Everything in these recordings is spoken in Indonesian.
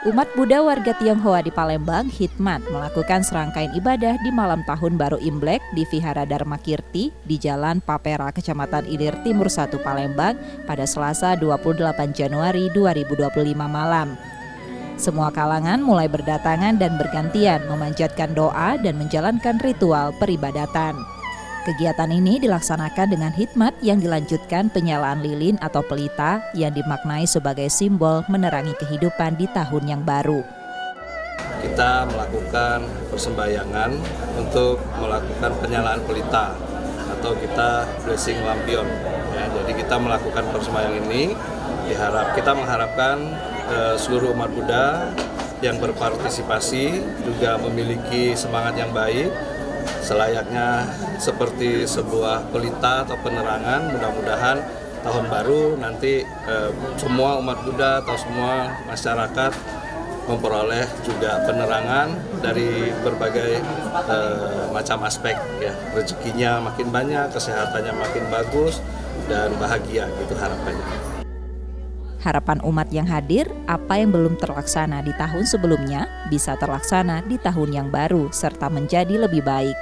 Umat Buddha warga Tionghoa di Palembang, Hikmat, melakukan serangkaian ibadah di malam tahun baru Imlek di Vihara Dharma Kirti di Jalan Papera, Kecamatan Ilir Timur 1 Palembang pada Selasa 28 Januari 2025 malam. Semua kalangan mulai berdatangan dan bergantian memanjatkan doa dan menjalankan ritual peribadatan. Kegiatan ini dilaksanakan dengan hikmat yang dilanjutkan penyalaan lilin atau pelita yang dimaknai sebagai simbol menerangi kehidupan di tahun yang baru. Kita melakukan persembahyangan untuk melakukan penyalaan pelita atau kita blessing lampion. Ya, jadi kita melakukan persembahyangan ini kita mengharapkan seluruh umat Buddha yang berpartisipasi juga memiliki semangat yang baik. Selayaknya seperti sebuah pelita atau penerangan, mudah-mudahan tahun baru nanti semua umat Buddha atau semua masyarakat memperoleh juga penerangan dari berbagai macam aspek, ya, rezekinya makin banyak, kesehatannya makin bagus dan bahagia, gitu harapannya. Harapan umat yang hadir, apa yang belum terlaksana di tahun sebelumnya bisa terlaksana di tahun yang baru serta menjadi lebih baik.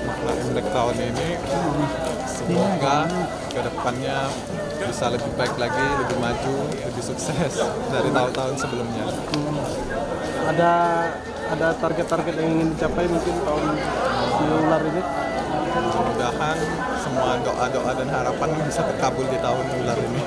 Makna Imlek tahun ini semoga ke depannya bisa lebih baik lagi, lebih maju, lebih sukses dari tahun-tahun sebelumnya. Ada target-target yang ingin dicapai mungkin tahun ular ini? Mudah-mudahan semua doa-doa dan harapan bisa terkabul di tahun ular ini.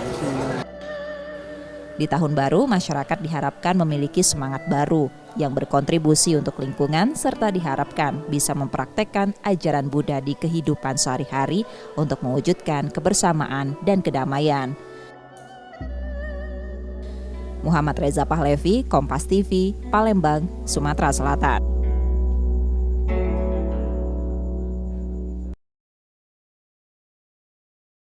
Di tahun baru, masyarakat diharapkan memiliki semangat baru yang berkontribusi untuk lingkungan serta diharapkan bisa mempraktekkan ajaran Buddha di kehidupan sehari-hari untuk mewujudkan kebersamaan dan kedamaian. Muhammad Reza Pahlevi, Kompas TV, Palembang, Sumatera Selatan.